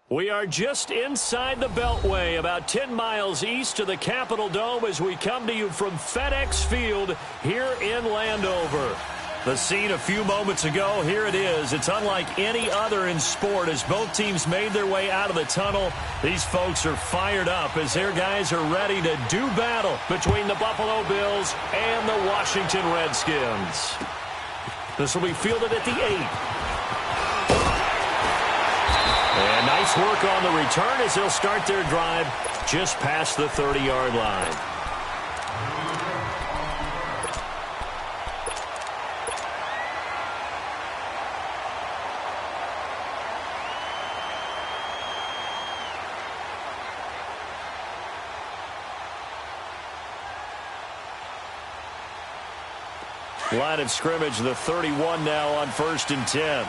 We are just inside the Beltway, about 10 miles east of the Capitol Dome as we come to you from FedEx Field here in Landover. The scene a few moments ago, here it is. It's unlike any other in sport as both teams made their way out of the tunnel. These folks are fired up as their guys are ready to do battle between the Buffalo Bills and the Washington Redskins. This will be fielded at the 8. And nice work on the return as they'll start their drive just past the 30-yard line. Line of scrimmage, the 31 now on 1st and 10.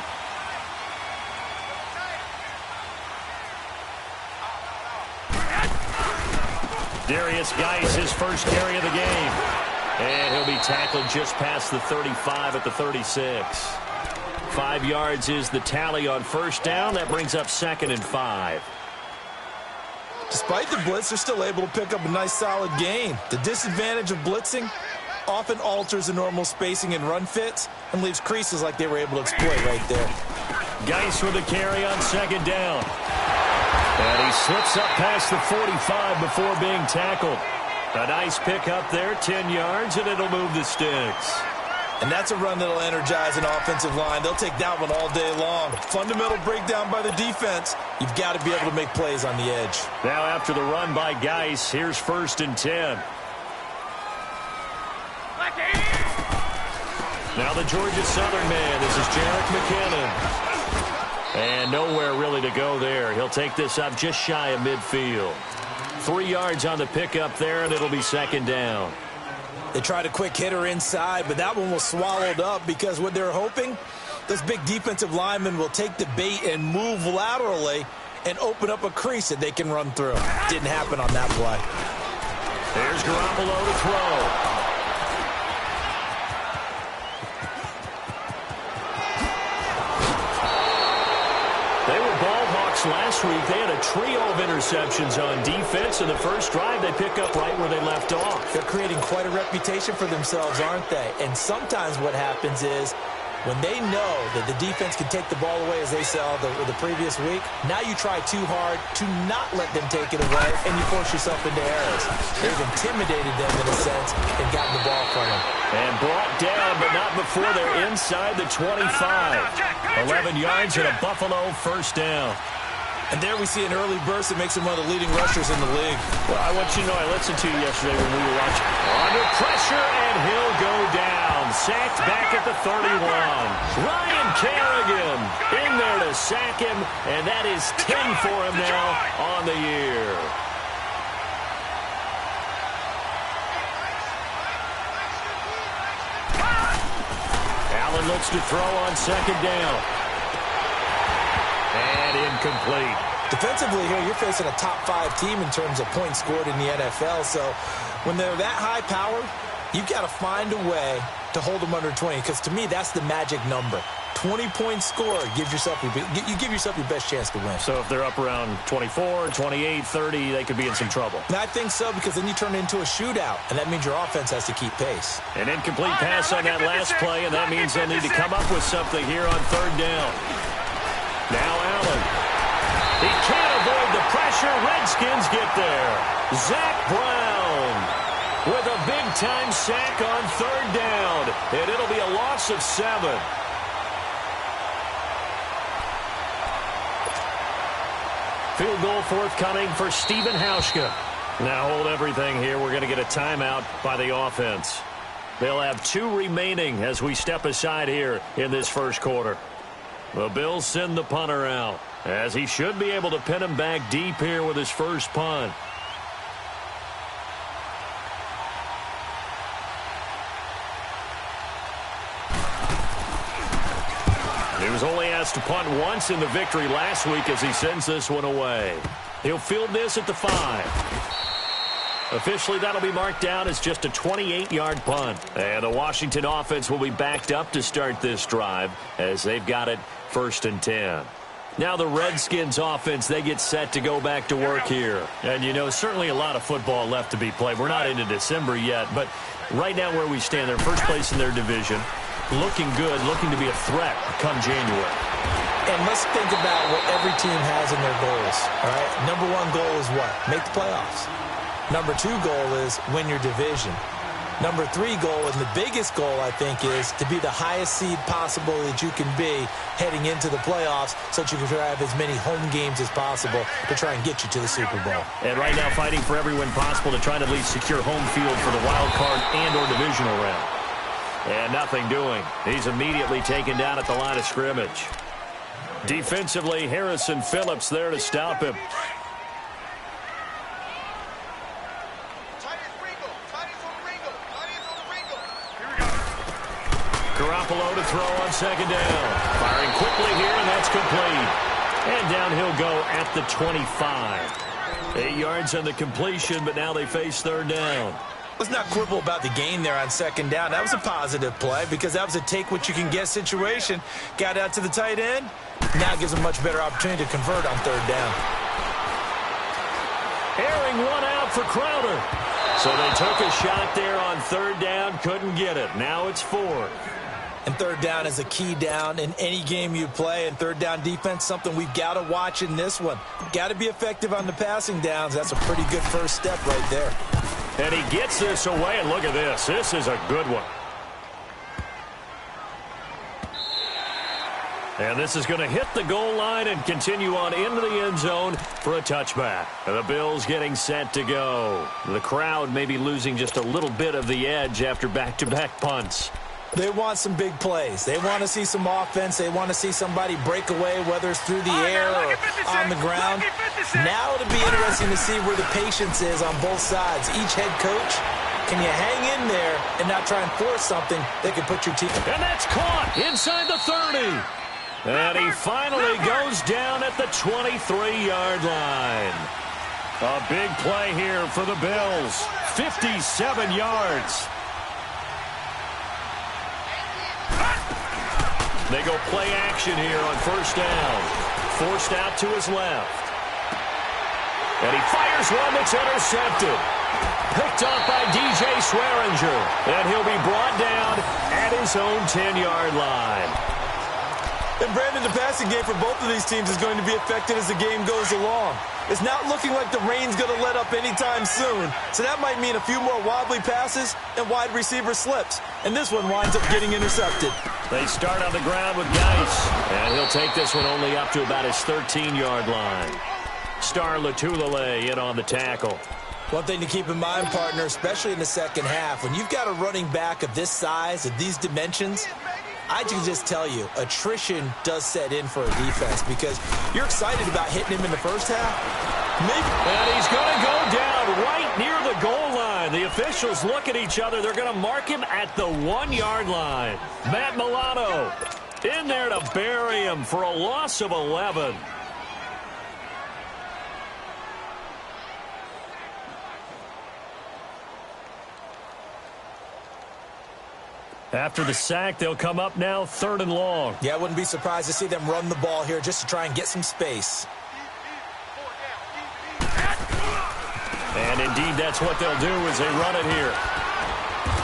Darius Geis, his first carry of the game. And he'll be tackled just past the 35 at the 36. 5 yards is the tally on first down. That brings up 2nd and 5. Despite the blitz, they're still able to pick up a nice solid gain. The disadvantage of blitzing often alters the normal spacing and run fits and leaves creases like they were able to exploit right there. Geis with a carry on 2nd down. And he slips up past the 45 before being tackled. A nice pick up there, 10 yards, and it'll move the sticks. And that's a run that'll energize an offensive line. They'll take that one all day long. Fundamental breakdown by the defense. You've got to be able to make plays on the edge. Now after the run by Geis, here's 1st and 10. Now the Georgia Southern man. This is Jerick McKinnon. And nowhere really to go there. He'll take this up just shy of midfield. 3 yards on the pickup there, and it'll be 2nd down. They tried a quick hitter inside, but that one was swallowed up because what they're hoping, this big defensive lineman will take the bait and move laterally and open up a crease that they can run through. Didn't happen on that play. There's Garoppolo to throw. Last week, they had a trio of interceptions on defense. In the first drive, they pick up right where they left off. They're creating quite a reputation for themselves, aren't they? And sometimes what happens is when they know that the defense can take the ball away, as they saw the previous week, now you try too hard to not let them take it away, and you force yourself into errors. They've intimidated them in a sense and gotten the ball from them. And brought down, but not before they're inside the 25. 11 yards and a Buffalo first down. And there we see an early burst that makes him one of the leading rushers in the league. Well, I want you to know, I listened to you yesterday when we were watching. Under pressure, and he'll go down. Sacked back at the 31. Ryan Kerrigan in there to sack him, and that is 10 for him now on the year. Allen looks to throw on 2nd down. And incomplete. Defensively here, you're facing a top-5 team in terms of points scored in the NFL. So when they're that high-powered, you've got to find a way to hold them under 20. Because to me, that's the magic number. 20-point score gives yourself you give yourself your best chance to win. So if they're up around 24, 28, 30, they could be in some trouble. And I think so, because then you turn it into a shootout, and that means your offense has to keep pace. An incomplete pass on that last play, and that means they'll need to come up with something here on 3rd down. Now Allen. He can't avoid the pressure. Redskins get there. Zach Brown with a big-time sack on 3rd down. And it'll be a loss of 7. Field goal forthcoming for Stephen Hauschka. Now hold everything here. We're going to get a timeout by the offense. They'll have 2 remaining as we step aside here in this first quarter. The Bills send the punter out, as he should be able to pin him back deep here with his first punt. He was only asked to punt once in the victory last week as he sends this one away. He'll field this at the 5. Officially, that'll be marked down as just a 28-yard punt. And the Washington offense will be backed up to start this drive as they've got it 1st and 10. Now the Redskins offense, they get set to go back to work here. And, you know, certainly a lot of football left to be played. We're not into December yet, but right now where we stand, they're first place in their division, looking good, looking to be a threat come January. And let's think about what every team has in their goals, all right? Number 1 goal is what? Make the playoffs. Number 2 goal is win your division. Number 3 goal, and the biggest goal, I think, is to be the highest seed possible that you can be heading into the playoffs so that you can have as many home games as possible to try and get you to the Super Bowl. And right now fighting for every win possible to try to at least secure home field for the wild card and or divisional round. And nothing doing. He's immediately taken down at the line of scrimmage. Defensively, Harrison Phillips there to stop him. Garoppolo to throw on 2nd down. Firing quickly here, and that's complete. And down he'll go at the 25. 8 yards on the completion, but now they face 3rd down. Let's not quibble about the gain there on 2nd down. That was a positive play because that was a take-what-you-can-get situation. Got out to the tight end. Now gives a much better opportunity to convert on 3rd down. Airing one out for Crowder. So they took a shot there on 3rd down, couldn't get it. Now it's 4th. And 3rd down is a key down in any game you play. And 3rd down defense, something we've got to watch in this one. Got to be effective on the passing downs. That's a pretty good first step right there. And he gets this away, and look at this. This is a good one. And this is going to hit the goal line and continue on into the end zone for a touchback. And the Bills getting set to go. The crowd may be losing just a little bit of the edge after back-to-back punts. They want some big plays. They want to see some offense. They want to see somebody break away, whether it's through the air or on the ground. Now it'll be interesting to see where the patience is on both sides. Each head coach, can you hang in there and not try and force something that could put your team? And that's caught inside the 30. And he finally goes down at the 23-yard line. A big play here for the Bills. 57 yards. They go play action here on 1st down. Forced out to his left. And he fires one that's intercepted. Picked off by DJ Swearinger. And he'll be brought down at his own 10-yard line. And Brandon, the passing game for both of these teams is going to be affected as the game goes along. It's not looking like the rain's going to let up anytime soon. So that might mean a few more wobbly passes and wide receiver slips. And this one winds up getting intercepted. They start on the ground with Geis. And he'll take this one only up to about his 13-yard line. Star Latulele in on the tackle. One thing to keep in mind, partner, especially in the second half, when you've got a running back of this size, of these dimensions, I can just tell you, attrition does set in for a defense because you're excited about hitting him in the first half. And he's going to go down right near the goal line. The officials look at each other. They're going to mark him at the 1-yard line. Matt Milano in there to bury him for a loss of 11. After the sack, they'll come up now 3rd and long. Yeah, I wouldn't be surprised to see them run the ball here just to try and get some space. And indeed, that's what they'll do as they run it here.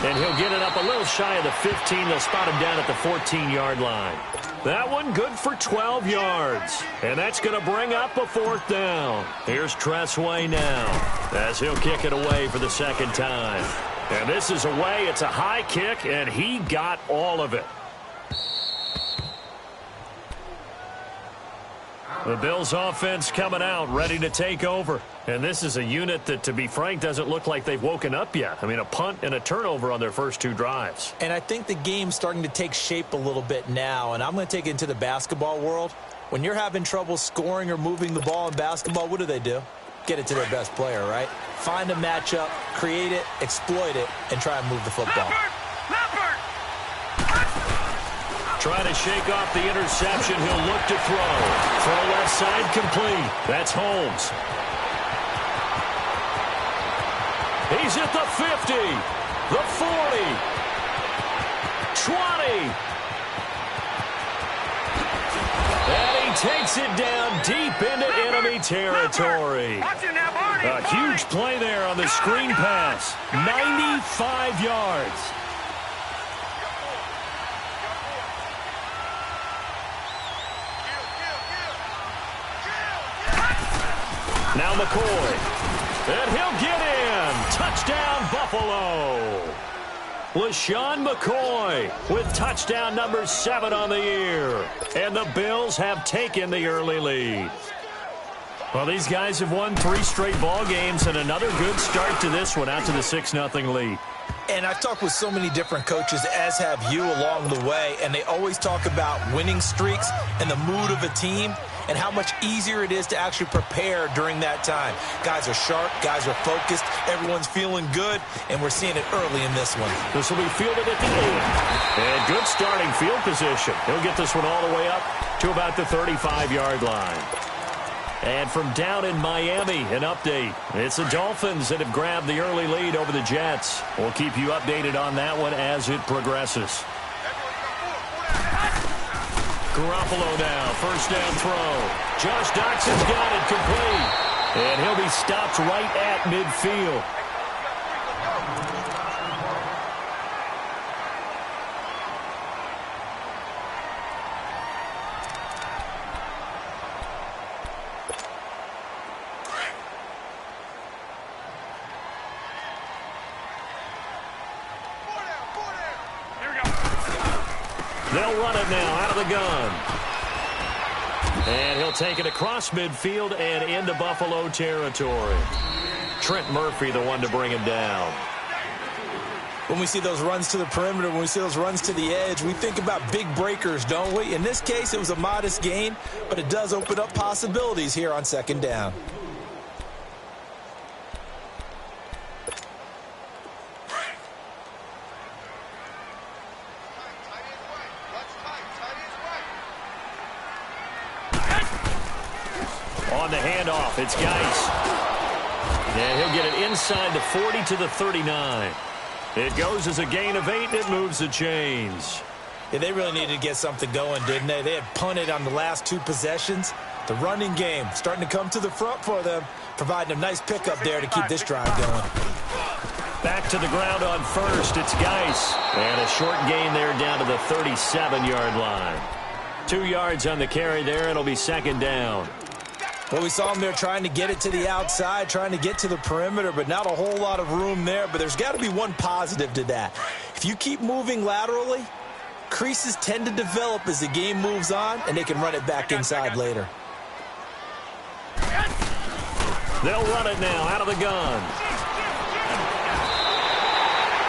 And he'll get it up a little shy of the 15. They'll spot him down at the 14-yard line. That one good for 12 yards. And that's going to bring up a 4th down. Here's Tressway now as he'll kick it away for the 2nd time. And this is away. It's a high kick, and he got all of it. The Bills offense coming out, ready to take over. And this is a unit that, to be frank, doesn't look like they've woken up yet. I mean, a punt and a turnover on their first 2 drives. And I think the game's starting to take shape a little bit now. And I'm going to take it into the basketball world. When you're having trouble scoring or moving the ball in basketball, what do? Get it to their best player, right? Find a matchup, create it, exploit it, and try and move the football. Trying to shake off the interception. He'll look to throw. Throw left side complete. That's Holmes. He's at the 50, the 40, 20. And he takes it down deep into enemy territory. A huge play there on the screen pass. 95 yards. Now McCoy. And he'll get in. Touchdown, Buffalo. LaShawn McCoy with touchdown number 7 on the year. And the Bills have taken the early lead. Well, these guys have won 3 straight ball games and another good start to this one out to the 6-0 lead. And I've talked with so many different coaches, as have you along the way, and they always talk about winning streaks and the mood of a team and how much easier it is to actually prepare during that time. Guys are sharp, guys are focused, everyone's feeling good, and we're seeing it early in this one. This will be fielded at the 8. And good starting field position. He'll get this one all the way up to about the 35-yard line. And from down in Miami, an update. It's the Dolphins that have grabbed the early lead over the Jets. We'll keep you updated on that one as it progresses. Garoppolo now, first down throw. Josh Doxson's got it complete. And he'll be stopped right at midfield. They'll run it now out of the gun. And he'll take it across midfield and into Buffalo territory. Trent Murphy, the one to bring him down. When we see those runs to the perimeter, when we see those runs to the edge, we think about big breakers, don't we? In this case, it was a modest gain, but it does open up possibilities here on second down. On the handoff, it's Geis. And he'll get it inside the 40 to the 39. It goes as a gain of 8, and it moves the chains. Yeah, they really needed to get something going, didn't they? They had punted on the last 2 possessions. The running game starting to come to the front for them, providing a nice pickup there to keep this drive going. Back to the ground on first, it's Geis. And a short gain there down to the 37-yard line. 2 yards on the carry there, it'll be second down. Well, we saw him there trying to get it to the outside, trying to get to the perimeter, but not a whole lot of room there. But there's got to be one positive to that. If you keep moving laterally, creases tend to develop as the game moves on, and they can run it back inside later. They'll run it now out of the gun.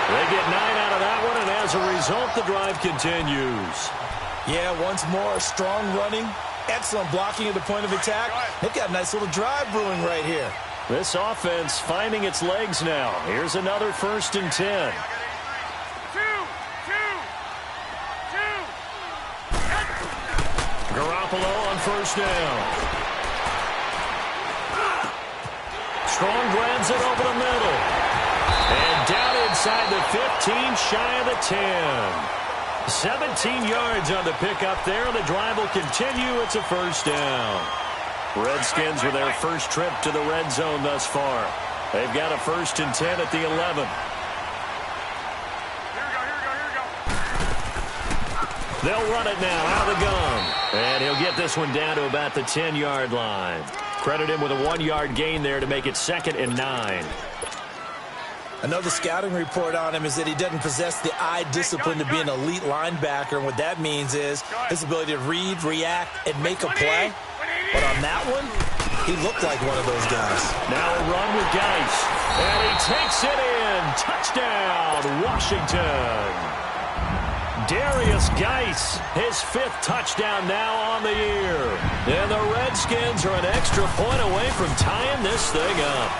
They get 9 out of that one, and as a result, the drive continues. Yeah, once more, strong running. Excellent blocking at the point of attack. They've got a nice little drive brewing right here. This offense finding its legs now. Here's another 1st and 10. Garoppolo on first down. Strong grabs it over the middle. And down inside the 15, shy of the 10. 17 yards on the pickup there, and the drive will continue. It's a first down. Redskins with their first trip to the red zone thus far. They've got a 1st and 10 at the 11. They'll run it now out of the gun. And he'll get this one down to about the 10-yard line. Credit him with a 1-yard gain there to make it 2nd and 9. Another scouting report on him is that he doesn't possess the eye discipline to be an elite linebacker. And what that means is his ability to read, react, and make a play. But on that one, he looked like one of those guys. Now a run with Geis. And he takes it in. Touchdown, Washington. Darius Geis, his 5th touchdown now on the year. And the Redskins are an extra point away from tying this thing up.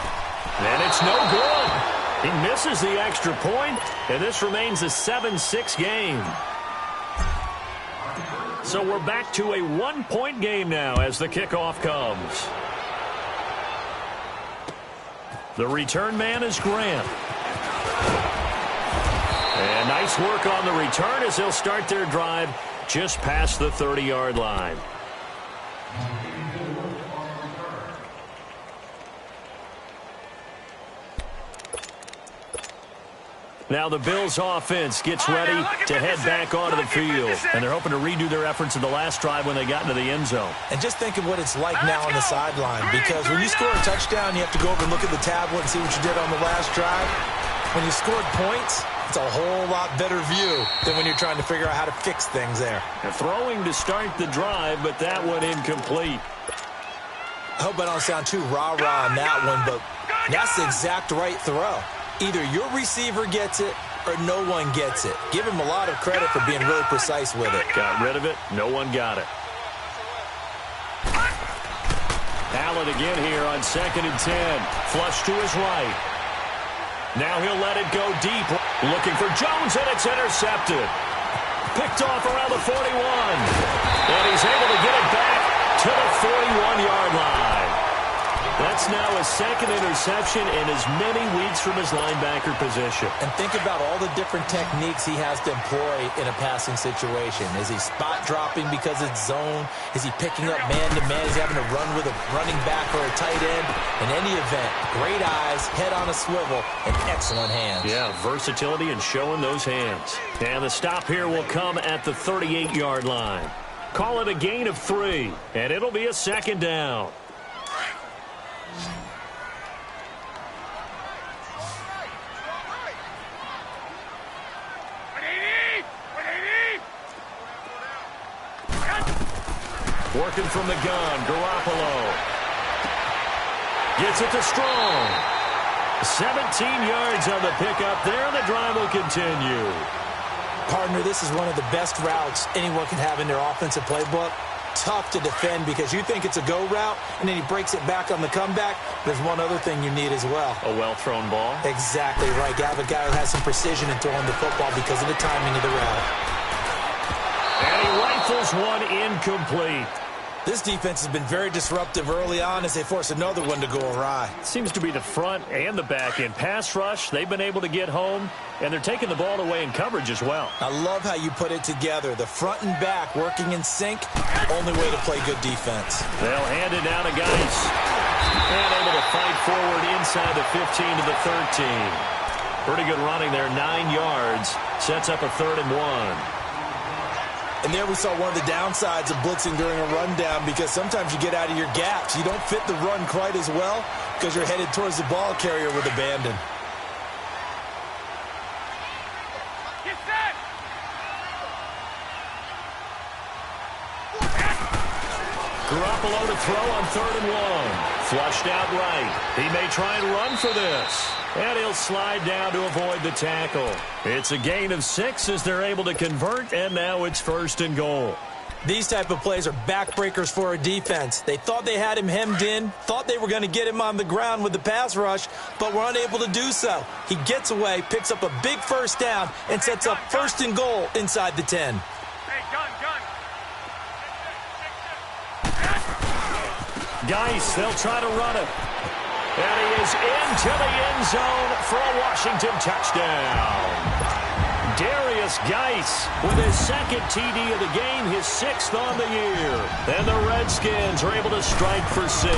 And it's no good. He misses the extra point, and this remains a 7-6 game. So we're back to a 1-point game now as the kickoff comes. The return man is Grant. Nice work on the return as they'll start their drive just past the 30-yard line. Now the Bills offense gets ready to head back onto the field. And they're hoping to redo their efforts in the last drive when they got into the end zone. And just think of what it's like now on the sideline. Because when you score a touchdown, you have to go over and look at the tablet and see what you did on the last drive. When you scored points, it's a whole lot better view than when you're trying to figure out how to fix things there. They're throwing to start the drive, but that one incomplete. I hope I don't sound too rah-rah on that one, but that's the exact right throw. Either your receiver gets it or no one gets it. Give him a lot of credit for being really precise with it. Got rid of it. No one got it. Allen again here on 2nd and 10. Flush to his right. Now he'll let it go deep. Looking for Jones, and it's intercepted. Picked off around the 41. And he's able to get it back to the 41-yard line. That's now his second interception in as many weeks from his linebacker position. And think about all the different techniques he has to employ in a passing situation. Is he spot dropping because it's zone? Is he picking up man-to-man? Is he having to run with a running back or a tight end? In any event, great eyes, head on a swivel, and excellent hands. Yeah, versatility and showing those hands. And the stop here will come at the 38-yard line. Call it a gain of 3, and it'll be a 2nd down. Working from the gun, Garoppolo. Gets it to Strong. 17 yards on the pickup there, and the drive will continue. Partner, this is one of the best routes anyone can have in their offensive playbook. Tough to defend because you think it's a go route, and then he breaks it back on the comeback. There's one other thing you need as well. A well-thrown ball? Exactly right. You have a guy who has some precision in throwing the football because of the timing of the route. And he rifles one incomplete. This defense has been very disruptive early on as they force another one to go awry. Seems to be the front and the back end. Pass rush, they've been able to get home, and they're taking the ball away in coverage as well. I love how you put it together. The front and back working in sync, only way to play good defense. They'll hand it down to Geis. And able to fight forward inside the 15 to the 13. Pretty good running there, 9 yards. Sets up a 3rd and 1. And there we saw one of the downsides of blitzing during a rundown because sometimes you get out of your gaps. You don't fit the run quite as well because you're headed towards the ball carrier with abandon. Get set. Garoppolo to throw on 3rd and 1. Flushed out right. He may try and run for this. And he'll slide down to avoid the tackle. It's a gain of 6 as they're able to convert, and now it's 1st and goal. These type of plays are backbreakers for a defense. They thought they had him hemmed in, thought they were going to get him on the ground with the pass rush, but were unable to do so. He gets away, picks up a big 1st down, and sets up 1st and goal inside the 10. Hey, gun. Geis, they'll try to run it. And he is into the end zone for a Washington touchdown. Darius Geis with his 2nd TD of the game, his 6th on the year. And the Redskins are able to strike for 6.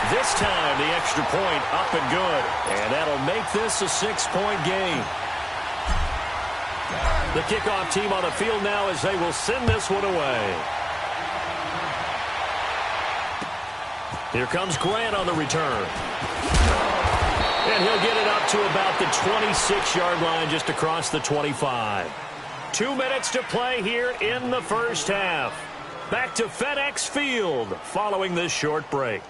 This time the extra point up and good. And that'll make this a 6-point game. The kickoff team on the field now as they will send this one away. Here comes Grant on the return. And he'll get it up to about the 26-yard line just across the 25. 2 minutes to play here in the first half. Back to FedEx Field following this short break.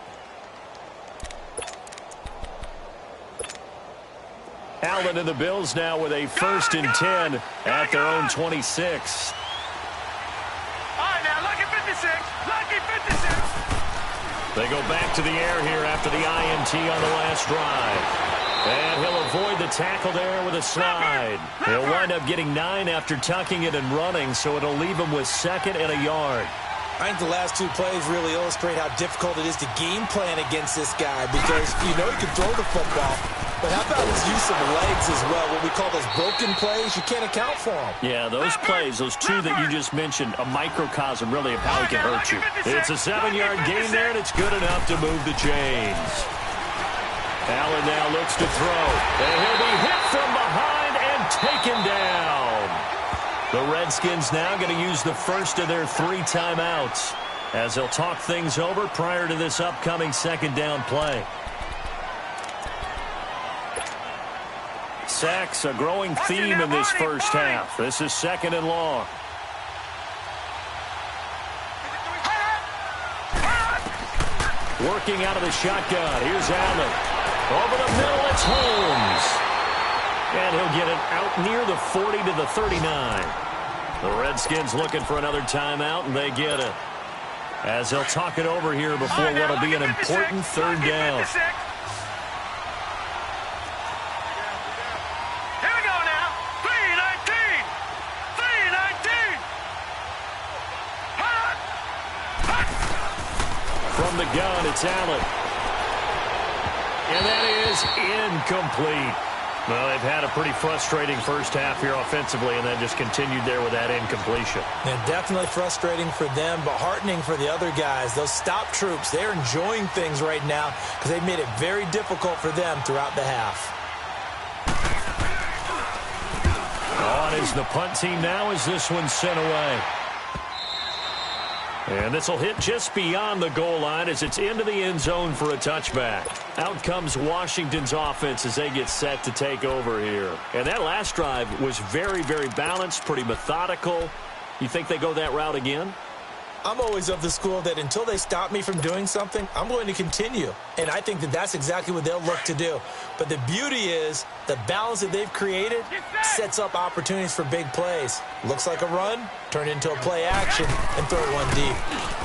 Allen and the Bills now with a 1st and 10 at their own 26. All right, now, lucky 56. Lucky 56. They go back to the air here after the INT on the last drive. And he'll avoid the tackle there with a slide. He'll wind up getting 9 after tucking it and running, so it'll leave him with 2nd and a yard. I think the last two plays really illustrate how difficult it is to game plan against this guy because you know he can throw the football. But how about his use of legs as well? What we call those broken plays, you can't account for them. Yeah, those plays, those two that you just mentioned, a microcosm really of how he can hurt you. It's a 7-yard gain there, and it's good enough to move the chains. Allen now looks to throw, and he'll be hit from behind and taken down. The Redskins now going to use the first of their 3 timeouts as they'll talk things over prior to this upcoming second down play. Sacks, a growing theme in this first half. This is 2nd and long. Working out of the shotgun. Here's Allen. Over the middle, it's Holmes. And he'll get it out near the 40 to the 39. The Redskins looking for another timeout, and they get it. As they'll talk it over here before what will be an important third down. Here we go now. 3:19. 3:19. From the gun, it's Allen. And that is incomplete. Well, they've had a pretty frustrating first half here offensively, and then just continued there with that incompletion. And definitely frustrating for them, but heartening for the other guys. Those stop troops, they're enjoying things right now because they've made it very difficult for them throughout the half. On is the punt team now as this one's sent away. And this will hit just beyond the goal line as it's into the end zone for a touchback. Out comes Washington's offense as they get set to take over here. And that last drive was very, very balanced, pretty methodical. You think they go that route again? I'm always of the school that until they stop me from doing something, I'm going to continue. And I think that that's exactly what they'll look to do. But the beauty is the balance that they've created sets up opportunities for big plays. Looks like a run, turn into a play action, and throw one deep.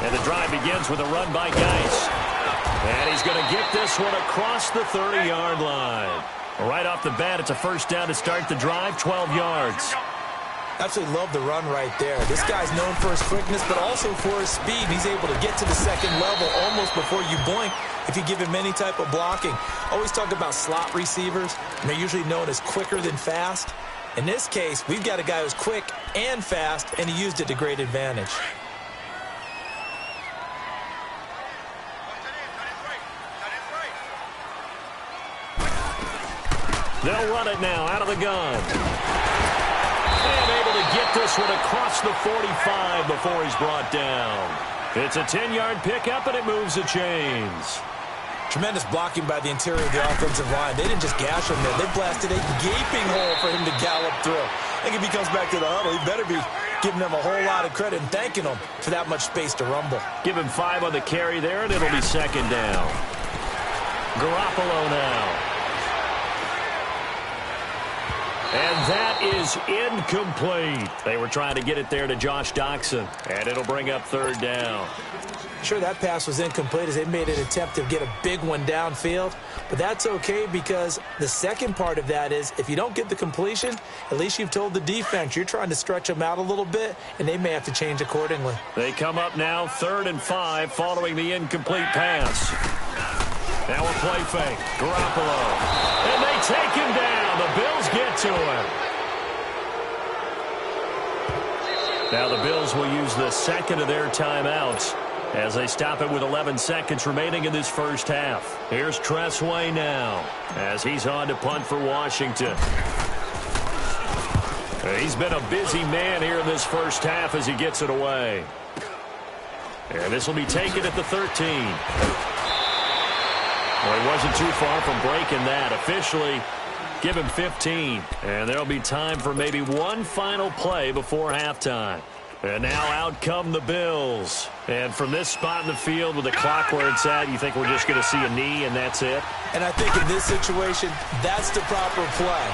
And the drive begins with a run by Geis. And he's going to get this one across the 30-yard line. Right off the bat, it's a first down to start the drive, 12 yards. Absolutely love the run right there. This guy's known for his quickness, but also for his speed. He's able to get to the second level almost before you blink if you give him any type of blocking. Always talk about slot receivers, and they're usually known as quicker than fast. In this case, we've got a guy who's quick and fast, and he used it to great advantage. They'll run it now out of the gun. And able to get this one across the 45 before he's brought down. It's a 10-yard pickup, and it moves the chains. Tremendous blocking by the interior of the offensive line. They didn't just gash him there. They blasted a gaping hole for him to gallop through. I think if he comes back to the huddle, he better be giving them a whole lot of credit and thanking them for that much space to rumble. Give him 5 on the carry there, and it'll be second down. Garoppolo now. And that is incomplete. They were trying to get it there to Josh Doxson, and it'll bring up third down. Sure, that pass was incomplete as they made an attempt to get a big one downfield, but that's okay because the second part of that is if you don't get the completion, at least you've told the defense you're trying to stretch them out a little bit, and they may have to change accordingly. They come up now 3rd and 5 following the incomplete pass. Now a play fake. Garoppolo. And they take him down. The Bills get to him. Now the Bills will use the second of their timeouts as they stop it with 11 seconds remaining in this first half. Here's Tressway now as he's on to punt for Washington. He's been a busy man here in this first half as he gets it away. And this will be taken at the 13. Well, he wasn't too far from breaking that. Officially, give him 15. And there'll be time for maybe one final play before halftime. And now out come the Bills. And from this spot in the field with the clock where it's at, you think we're just going to see a knee and that's it? And I think in this situation, that's the proper play.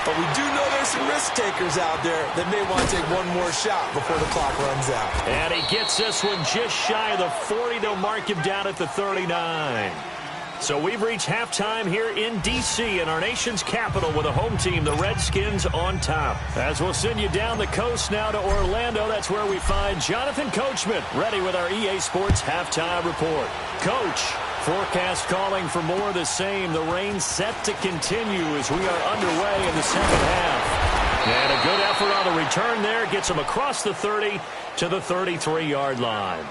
But we do know there's some risk takers out there that may want to take one more shot before the clock runs out. And he gets this one just shy of the 40. They'll mark him down at the 39. So we've reached halftime here in D.C. in our nation's capital with a home team, the Redskins, on top. As we'll send you down the coast now to Orlando, that's where we find Jonathan Coachman ready with our EA Sports halftime report. Coach, forecast calling for more of the same. The rain set to continue as we are underway in the second half. And a good effort on the return there gets them across the 30 to the 33-yard line.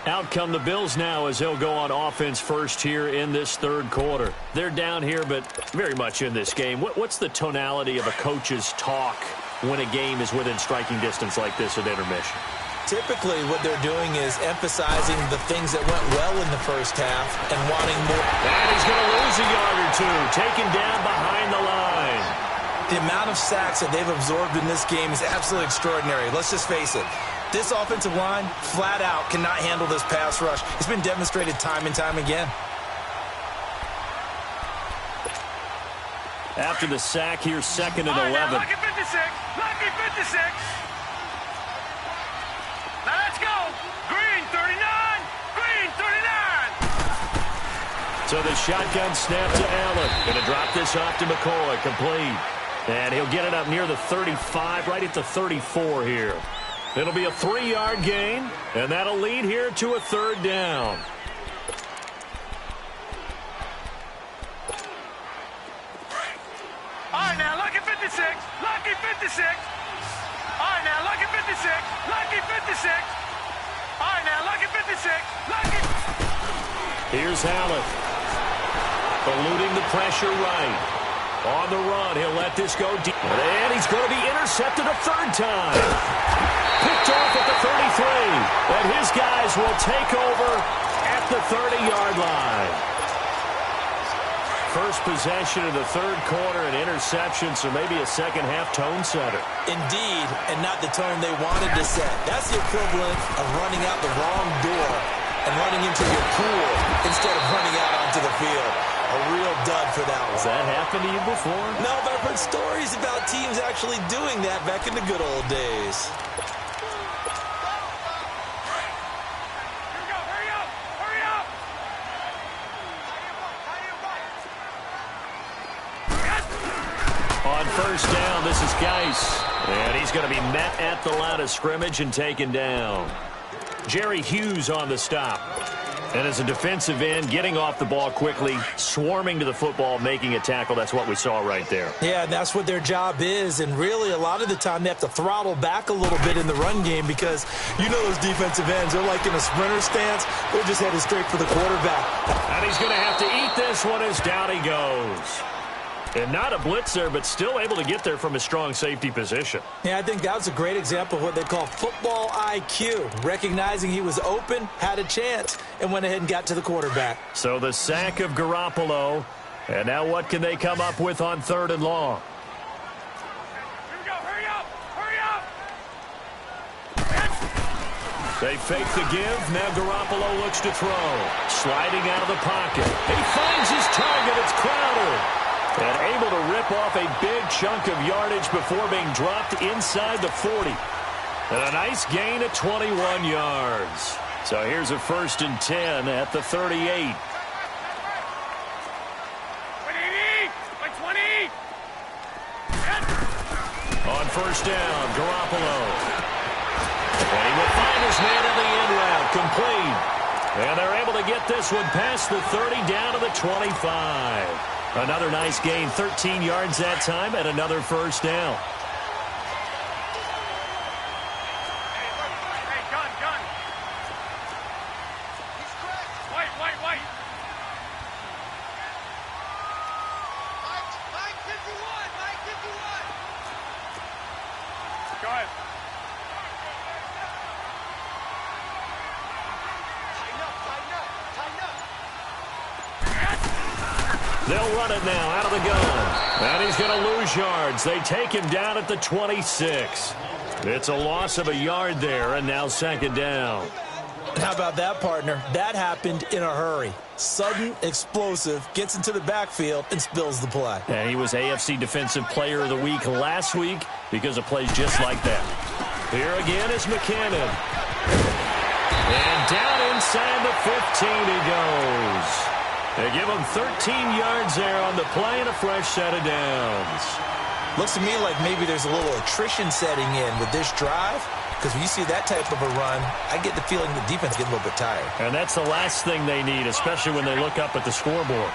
Out come the Bills now as they'll go on offense first here in this third quarter. They're down here, but very much in this game. What's the tonality of a coach's talk when a game is within striking distance like this at intermission? Typically, what they're doing is emphasizing the things that went well in the first half and wanting more. And he's going to lose a yard or two, taken down behind the line. The amount of sacks that they've absorbed in this game is absolutely extraordinary. Let's just face it. This offensive line, flat out, cannot handle this pass rush. It's been demonstrated time and time again. After the sack, here's second and 11. Now, lucky 56. Lucky 56. Now let's go. Green 39. Green 39. So the shotgun snap to Allen. Going to drop this off to McCoy. Complete. And he'll get it up near the 35, right at the 34 here. It'll be a 3-yard gain, and that'll lead here to a third down. All right, now, lucky 56. Lucky 56. All right, now, lucky 56. Lucky 56. All right, now, lucky 56. Lucky. Here's Allen. Eluding the pressure right. On the run, he'll let this go deep. And he's going to be intercepted a third time. Picked off at the 33. And his guys will take over at the 30-yard line. First possession of the third quarter, an interception, so maybe a second-half tone setter. Indeed, and not the tone they wanted to set. That's the equivalent of running out the wrong door and running into your pool instead of running out onto the field. A real dud for that one. Has that happened to you before? No, but I've heard stories about teams actually doing that back in the good old days. On first down, this is Geis. And he's going to be met at the line of scrimmage and taken down. Jerry Hughes on the stop. And as a defensive end, getting off the ball quickly, swarming to the football, making a tackle. That's what we saw right there. Yeah, and that's what their job is. And really, a lot of the time, they have to throttle back a little bit in the run game because you know those defensive ends, they're like in a sprinter stance. They're just headed straight for the quarterback. And he's going to have to eat this one as down he goes. And not a blitzer, but still able to get there from a strong safety position. Yeah, I think that was a great example of what they call football IQ. Recognizing he was open, had a chance, and went ahead and got to the quarterback. So the sack of Garoppolo. And now what can they come up with on third and long? Here we go. Hurry up. Hurry up. They fake the give. Now Garoppolo looks to throw. Sliding out of the pocket. He finds his target. It's Crowder. And able to rip off a big chunk of yardage before being dropped inside the 40. And a nice gain at 21 yards. So here's a 1st and 10 at the 38. 20. By 20. On first down, Garoppolo. And he will find his man in the end route. Complete. And they're able to get this one past the 30 down to the 25. Another nice gain, 13 yards that time, and another first down. Hey, gun. White. Mike 51. Go ahead. They'll run it now out of the gun. And he's going to lose yards. They take him down at the 26. It's a loss of a yard there, and now second down. How about that, partner? That happened in a hurry. Sudden, explosive, gets into the backfield, and spills the play. And he was AFC Defensive Player of the Week last week because of plays just like that. Here again is McKinnon. And down inside the 15 he goes. They give them 13 yards there on the play and a fresh set of downs. Looks to me like maybe there's a little attrition setting in with this drive, because when you see that type of a run, I get the feeling the defense gets a little bit tired. And that's the last thing they need, especially when they look up at the scoreboard.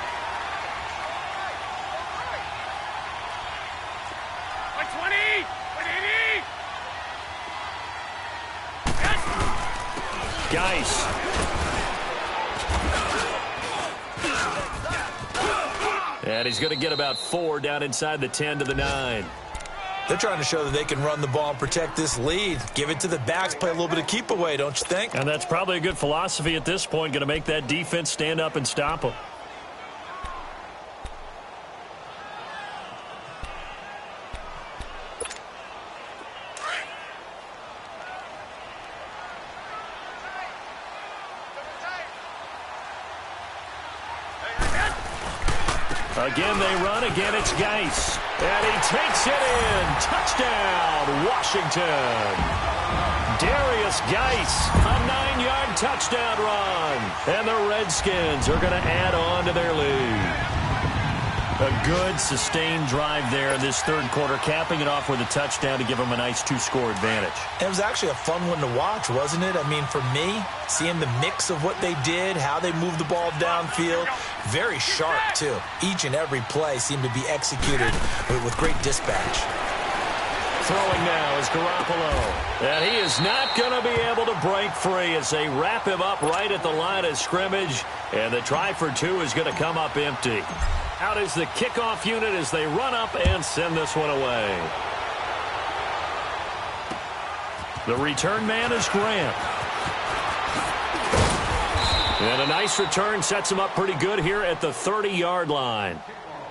Geis. And he's going to get about 4 down inside the 10 to the 9. They're trying to show that they can run the ball and protect this lead. Give it to the backs, play a little bit of keep away, don't you think? And that's probably a good philosophy at this point, going to make that defense stand up and stop them. Again, they run. Again, it's Geis. And he takes it in. Touchdown, Washington. Darius Geis, a 9-yard touchdown run. And the Redskins are going to add on to their lead. A good, sustained drive there in this third quarter, capping it off with a touchdown to give them a nice 2-score advantage. It was actually a fun one to watch, wasn't it? I mean, for me, seeing the mix of what they did, how they moved the ball downfield, very sharp, too. Each and every play seemed to be executed with great dispatch. Throwing now is Garoppolo. And he is not going to be able to break free as they wrap him up right at the line of scrimmage. And the try for 2 is going to come up empty. Out is the kickoff unit as they run up and send this one away. The return man is Grant. And a nice return sets him up pretty good here at the 30-yard line.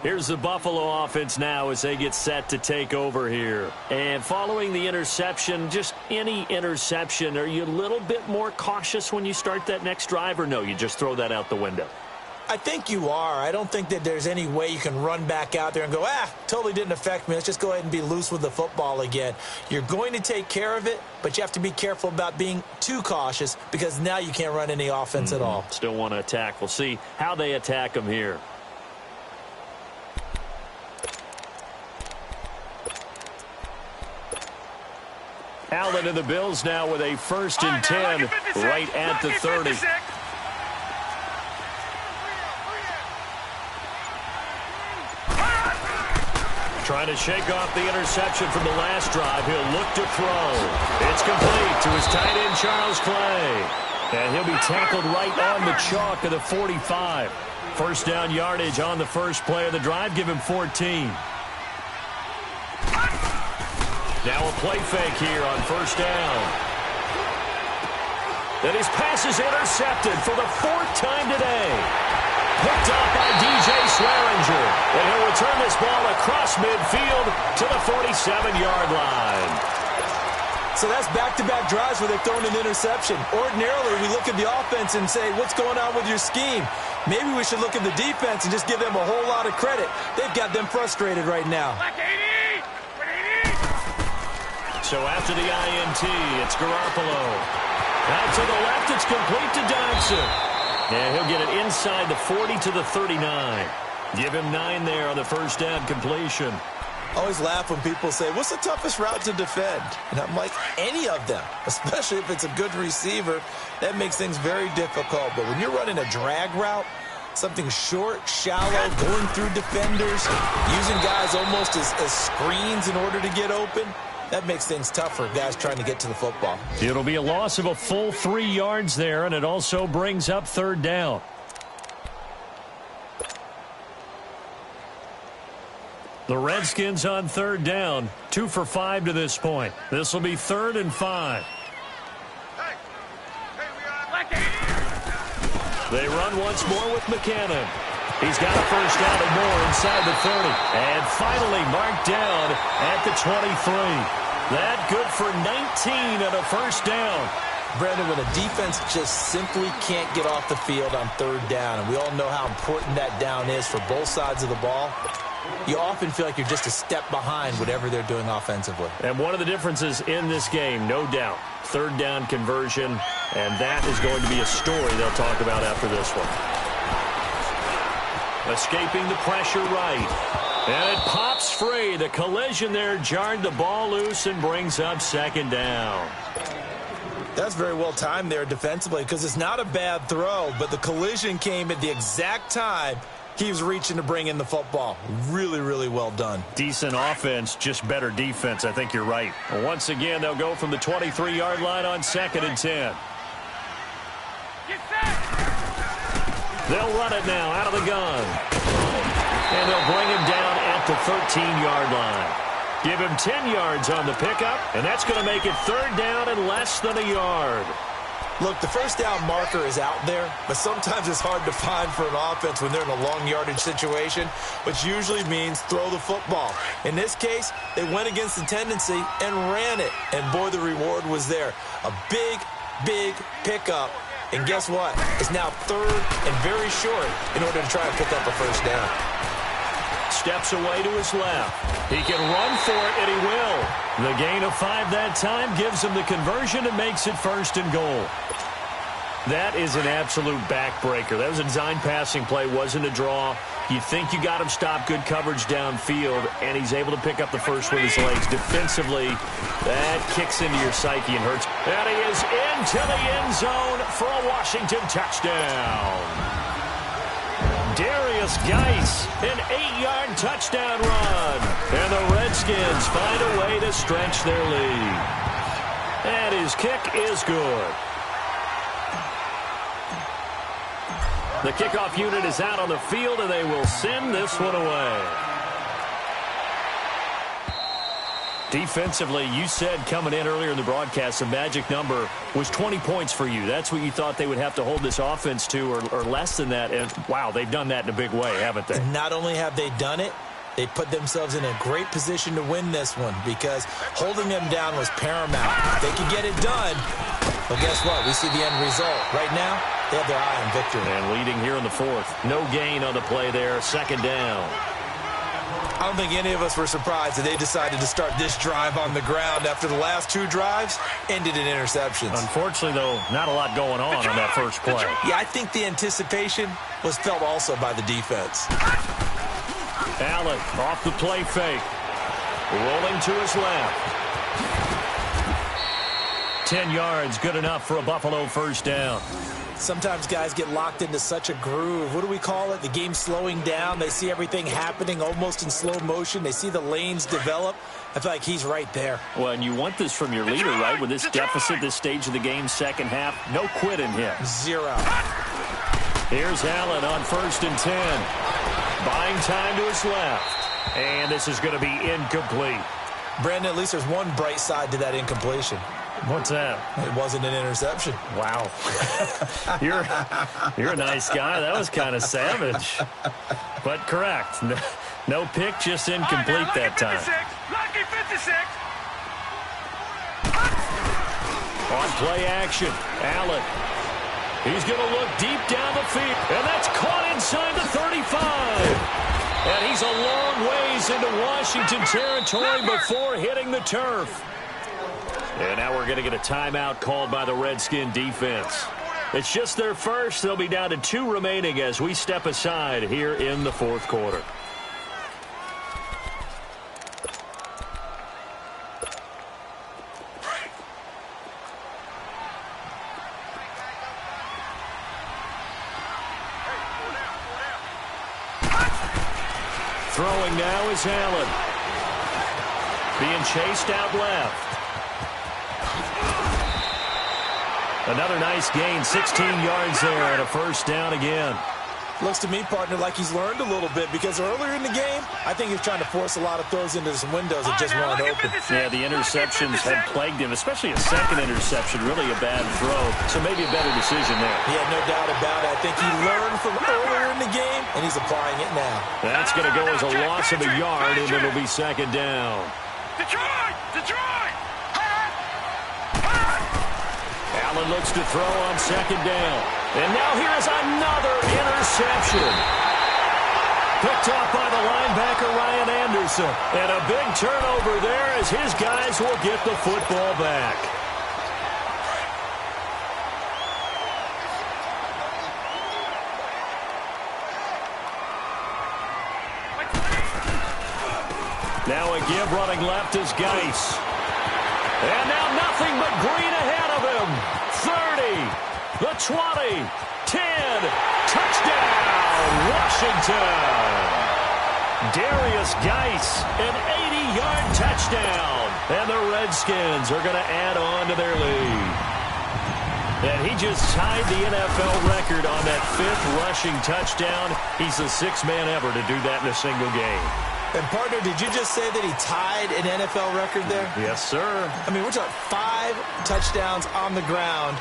Here's the Buffalo offense now as they get set to take over here. And following the interception, just any interception, are you a little bit more cautious when you start that next drive, or no, you just throw that out the window? I think you are. I don't think that there's any way you can run back out there and go, totally didn't affect me. Let's just go ahead and be loose with the football again. You're going to take care of it, but you have to be careful about being too cautious because now you can't run any offense at all. Still want to attack. We'll see how they attack them here. Allen and the Bills now with a 1st and 10 right at the 30. Trying to shake off the interception from the last drive. He'll look to throw. It's complete to his tight end, Charles Clay. And he'll be tackled right on the chalk of the 45. First down yardage on the first play of the drive. Give him 14. Now a play fake here on first down. Then his pass is intercepted for the 4th time today. Picked up by DJ Swearinger. And he'll return this ball across midfield to the 47-yard line. So that's back-to-back drives where they've thrown an interception. Ordinarily, we look at the offense and say, what's going on with your scheme? Maybe we should look at the defense and just give them a whole lot of credit. They've got them frustrated right now. So after the INT, it's Garoppolo. Out to the left, it's complete to Dodson. And he'll get it inside the 40 to the 39. Give him 9 there on the first down completion. I always laugh when people say, what's the toughest route to defend? And I'm like, any of them, especially if it's a good receiver. That makes things very difficult. But when you're running a drag route, something short, shallow, going through defenders, using guys almost as screens in order to get open, that makes things tough for guys trying to get to the football. It'll be a loss of a full 3 yards there, and it also brings up 3rd down. The Redskins on 3rd down, 2 for 5 to this point. This will be 3rd and 5. They run once more with McCannon. He's got a first down and more inside the 30. And finally marked down at the 23. That good for 19 and a first down. Brandon, when a defense just simply can't get off the field on 3rd down, and we all know how important that down is for both sides of the ball, you often feel like you're just a step behind whatever they're doing offensively. And one of the differences in this game, no doubt, 3rd down conversion, and that is going to be a story they'll talk about after this one. Escaping the pressure right. And it pops free. The collision there jarred the ball loose and brings up second down. That's very well timed there defensively because it's not a bad throw, but the collision came at the exact time he was reaching to bring in the football. Really, really well done. Decent offense, just better defense. I think you're right. Once again, they'll go from the 23-yard line on 2nd and 10. They'll run it now out of the gun. And they'll bring him down at the 13-yard line. Give him 10 yards on the pickup, and that's going to make it 3rd down and less than a yard. Look, the first down marker is out there, but sometimes it's hard to find for an offense when they're in a long yardage situation, which usually means throw the football. In this case, they went against the tendency and ran it, and boy, the reward was there. A big, big pickup, and guess what? It's now 3rd and very short in order to try and pick up a first down. Steps away to his left. He can run for it, and he will. The gain of 5 that time gives him the conversion and makes it 1st and goal. That is an absolute backbreaker. That was a design passing play, wasn't a draw. You think you got him stopped, good coverage downfield, and he's able to pick up the first with his legs. Defensively, that kicks into your psyche and hurts. And he is into the end zone for a Washington touchdown. Darius Geis, an 8-yard touchdown run. And the Redskins find a way to stretch their lead. And his kick is good. The kickoff unit is out on the field, and they will send this one away. Defensively, you said coming in earlier in the broadcast, the magic number was 20 points for you. That's what you thought they would have to hold this offense to, or less than that. And, wow, they've done that in a big way, haven't they? And not only have they done it, they put themselves in a great position to win this one because holding them down was paramount. If they could get it done, well, guess what? We see the end result. Right now, they have their eye on victory. And leading here in the 4th. No gain on the play there. 2nd down. I don't think any of us were surprised that they decided to start this drive on the ground after the last 2 drives ended in interceptions. Unfortunately, though, not a lot going on that first play. Yeah, I think the anticipation was felt also by the defense. Allen off the play fake. Rolling to his left. 10 yards, good enough for a Buffalo first down. Sometimes guys get locked into such a groove. What do we call it? The game slowing down. They see everything happening almost in slow motion. They see the lanes develop. I feel like he's right there. Well, and you want this from your leader, right? With this deficit, this stage of the game, second half, no quit in him. 0. Here's Allen on 1st and 10. Buying time to his left. And this is going to be incomplete. Brandon, at least there's one bright side to that incompletion. What's that? It wasn't an interception. Wow. You're a nice guy. That was kind of savage. But correct. No pick, just incomplete that time. Lucky 56. On play action, Allen. He's going to look deep down the field. And that's caught inside the 35. And he's a long ways into Washington territory before hitting the turf. And now we're going to get a timeout called by the Redskin defense. It's just their first. They'll be down to 2 remaining as we step aside here in the 4th quarter. Throwing now is Allen. Being chased out left. Another nice gain, 16 yards there and a first down again. Looks to me, partner, like he's learned a little bit because earlier in the game, I think he was trying to force a lot of throws into some windows that just weren't open. Yeah, the interceptions had plagued him, especially a second interception, really a bad throw. So maybe a better decision there. Yeah, no doubt about it. I think he learned from earlier in the game, and he's applying it now. That's going to go as a loss of a yard, and it'll be 2nd down. Detroit! Detroit! Allen looks to throw on 2nd down. And now here is another interception. Picked off by the linebacker, Ryan Anderson. And a big turnover there as his guys will get the football back. Now a give running left is Geis. And now nothing but green ahead of him. 30, the 20, 10, touchdown, Washington. Darius Geis, an 80-yard touchdown. And the Redskins are going to add on to their lead. And he just tied the NFL record on that 5th rushing touchdown. He's the 6th man ever to do that in a single game. And, partner, did you just say that he tied an NFL record there? Yes, sir. I mean, we're talking 5 touchdowns on the ground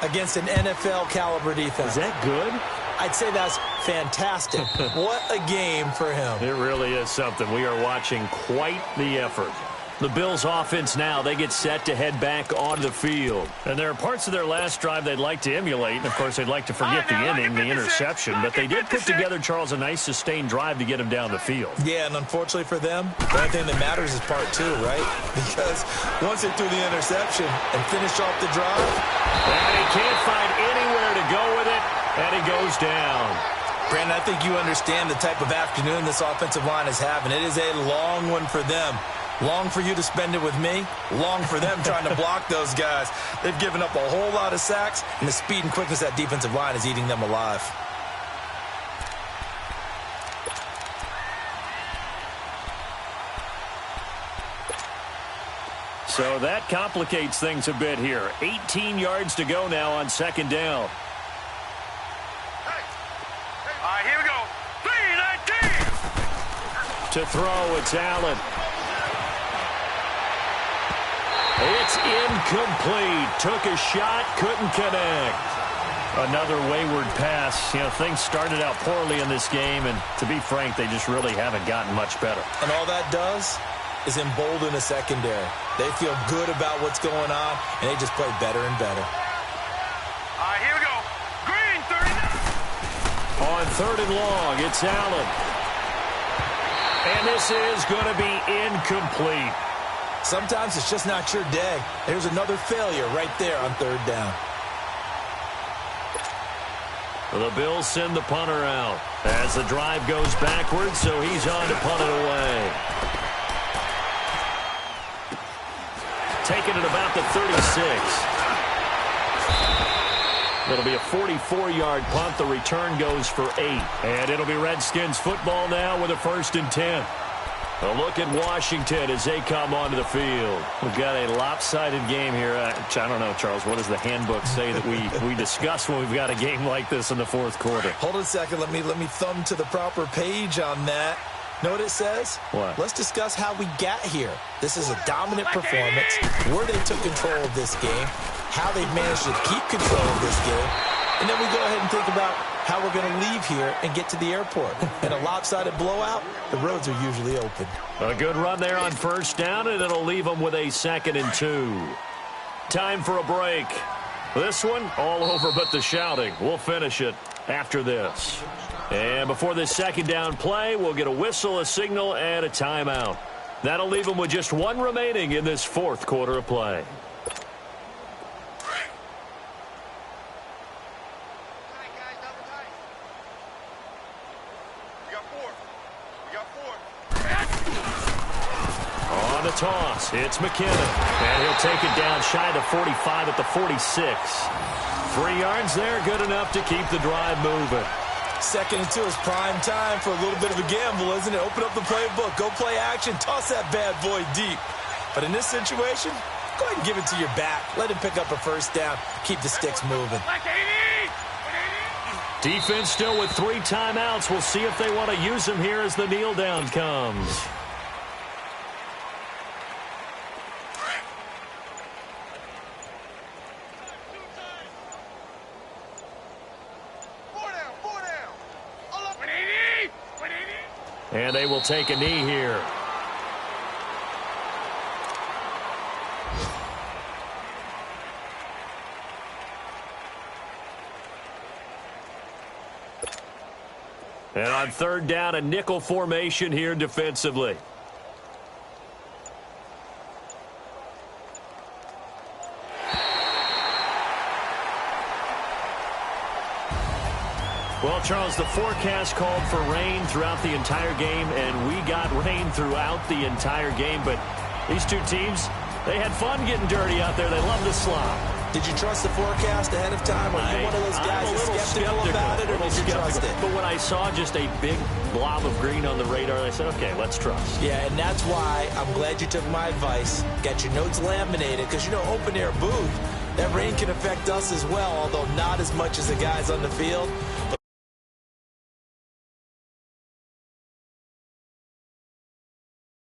against an NFL-caliber defense. Is that good? I'd say that's fantastic. What a game for him. It really is something. We are watching quite the effort. The Bills offense now, they get set to head back on the field. And there are parts of their last drive they'd like to emulate. And, of course, they'd like to forget the inning, the interception. But they did put together, Charles, a nice sustained drive to get him down the field. Yeah, and unfortunately for them, the only thing that matters is part 2, right? Because once they threw the interception and finished off the drive. And he can't find anywhere to go with it, and he goes down. Brandon, I think you understand the type of afternoon this offensive line is having. It is a long one for them. Long for you to spend it with me. Long for them trying to block those guys. They've given up a whole lot of sacks, and the speed and quickness of that defensive line is eating them alive. So that complicates things a bit here. 18 yards to go now on 2nd down. All right, here we go. 3-19. To throw, it's Allen. It's incomplete. Took a shot, couldn't connect. Another wayward pass. You know, things started out poorly in this game, and to be frank, they just really haven't gotten much better. And all that does is embolden the secondary. They feel good about what's going on, and they just play better and better. All right, here we go. Green, 39. On 3rd and long, it's Allen. And this is going to be incomplete. Sometimes it's just not your day. There's another failure right there on 3rd down. The Bills send the punter out as the drive goes backwards, so he's on to punt it away. Taking it about the 36. It'll be a 44-yard punt. The return goes for 8. And it'll be Redskins football now with a 1st and 10. A look at Washington as they come onto the field. We've got a lopsided game here. I don't know, Charles, what does the handbook say that we discuss when we've got a game like this in the 4th quarter? Hold on a second. Let me thumb to the proper page on that. Know what it says? What? Let's discuss how we got here. This is a dominant performance, where they took control of this game, how they've managed to keep control of this game, and then we go ahead and think about how we're going to leave here and get to the airport. In a lopsided blowout, the roads are usually open. A good run there on 1st down, and it'll leave them with a 2nd and 2. Time for a break. This one, all over but the shouting. We'll finish it after this. And before this 2nd down play, we'll get a whistle, a signal, and a timeout. That'll leave them with just 1 remaining in this 4th quarter of play. On the toss, it's McKinnon. And he'll take it down shy of the 45 at the 46. 3 yards there, good enough to keep the drive moving. 2nd and 2 is prime time for a little bit of a gamble, isn't it? Open up the playbook, go play action, toss that bad boy deep. But in this situation, go ahead and give it to your back. Let him pick up a 1st down, keep the sticks moving. Defense still with 3 timeouts. We'll see if they want to use them here as the kneel down comes. And they will take a knee here. And on 3rd down, a nickel formation here defensively. Well, Charles, the forecast called for rain throughout the entire game, and we got rain throughout the entire game. But these two teams, they had fun getting dirty out there. They love to slop. Did you trust the forecast ahead of time? Or are you one of those guys that's skeptical about it, or did you trust it? But when I saw just a big blob of green on the radar, I said, okay, let's trust. Yeah, and that's why I'm glad you took my advice. Got your notes laminated, because, you know, open-air booth, that rain can affect us as well, although not as much as the guys on the field.